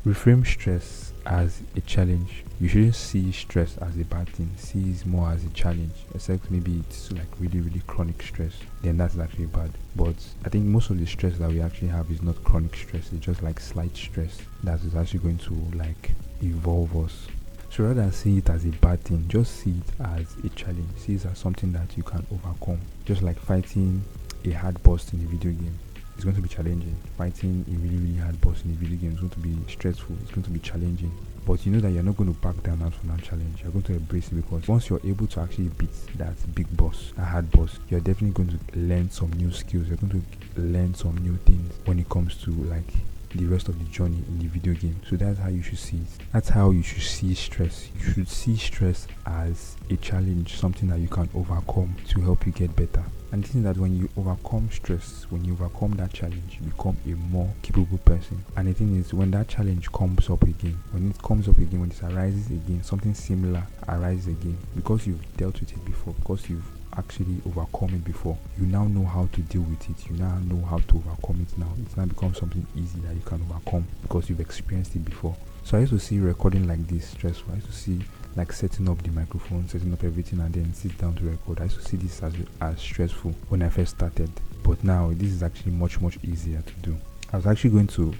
Reframe stress as a challenge. You shouldn't see stress as a bad thing. See it more as a challenge. Except maybe it's like really, really chronic stress. Then that's actually bad. But I think most of the stress that we actually have is not chronic stress. It's just like slight stress that is actually going to like evolve us. So rather than see it as a bad thing, just see it as a challenge. See it as something that you can overcome. Just like fighting a hard boss in a video game. It's going to be challenging. Fighting a really, really hard boss in a video game is going to be stressful. It's going to be challenging. But you know that you're not going to back down from that challenge. You're going to embrace it, because once you're able to actually beat that big boss, a hard boss, you're definitely going to learn some new skills. You're going to learn some new things when it comes to like the rest of the journey in the video game. So that's how you should see it. That's how you should see stress. You should see stress as a challenge, something that you can overcome to help you get better. And the thing is that when you overcome stress, when you overcome that challenge, you become a more capable person. And the thing is, when that challenge comes up again, when it arises again, something similar arises again, because you've dealt with it before, because you've actually overcome it before, you now know how to deal with it. You now know how to overcome it now. It's now become something easy that you can overcome because you've experienced it before. So I used to see recording like this stressful. I used to see like setting up the microphone, setting up everything, and then sit down to record. I used to see this as stressful when I first started, but now this is actually much easier to do. I was actually going to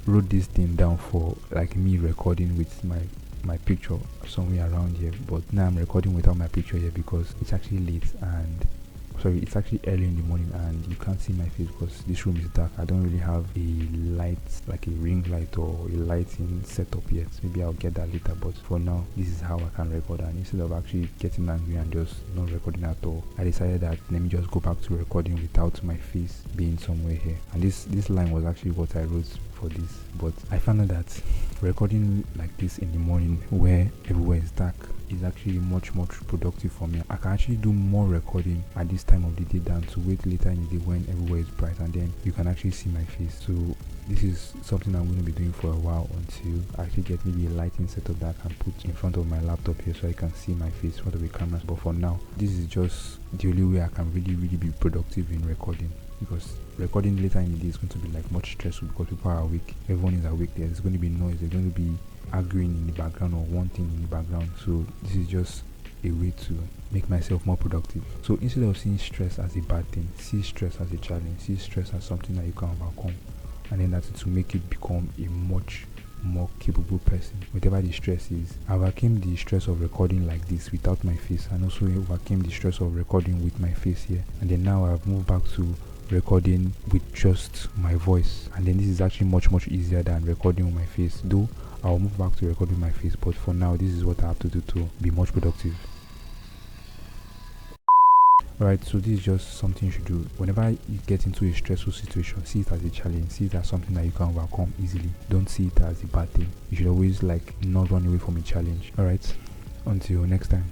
wrote this thing down for like me recording with my picture somewhere around here, but now I'm recording without my picture here because it's actually late and it's actually early in the morning and you can't see my face because this room is dark. I don't really have a light, like a ring light or a lighting setup yet. Maybe I'll get that later, but for now this is how I can record. And instead of actually getting angry and just not recording at all, I decided that let me just go back to recording without my face being somewhere here. And this line was actually what I wrote for this, but I found out that recording like this in the morning where everywhere is dark is actually much productive for me. I can actually do more recording at this time of the day than to wait later in the day when everywhere is bright and then you can actually see my face. So this is something I'm going to be doing for a while until I actually get maybe a lighting setup that I can put in front of my laptop here so I can see my face in front of the cameras. But for now, this is just the only way I can really be productive in recording, because recording later in the day is going to be like much stressful because people are awake. Everyone is awake. There's going to be noise. There's going to be arguing in the background or one thing in the background. So this is just a way to make myself more productive. So instead of seeing stress as a bad thing, see stress as a challenge. See stress as something that you can overcome, and then that's to make it become a much more capable person. Whatever the stress is, I overcame the stress of recording like this without my face, and also overcame the stress of recording with my face here. And then now I've moved back to recording with just my voice, and then this is actually much easier than recording with my face, though I'll move back to recording my face, but for now this is what I have to do to be much productive. Alright, so this is just something you should do whenever you get into a stressful situation. See it as a challenge, see it as something that you can overcome easily. Don't see it as a bad thing. You should always like not run away from a challenge. Alright, until next time.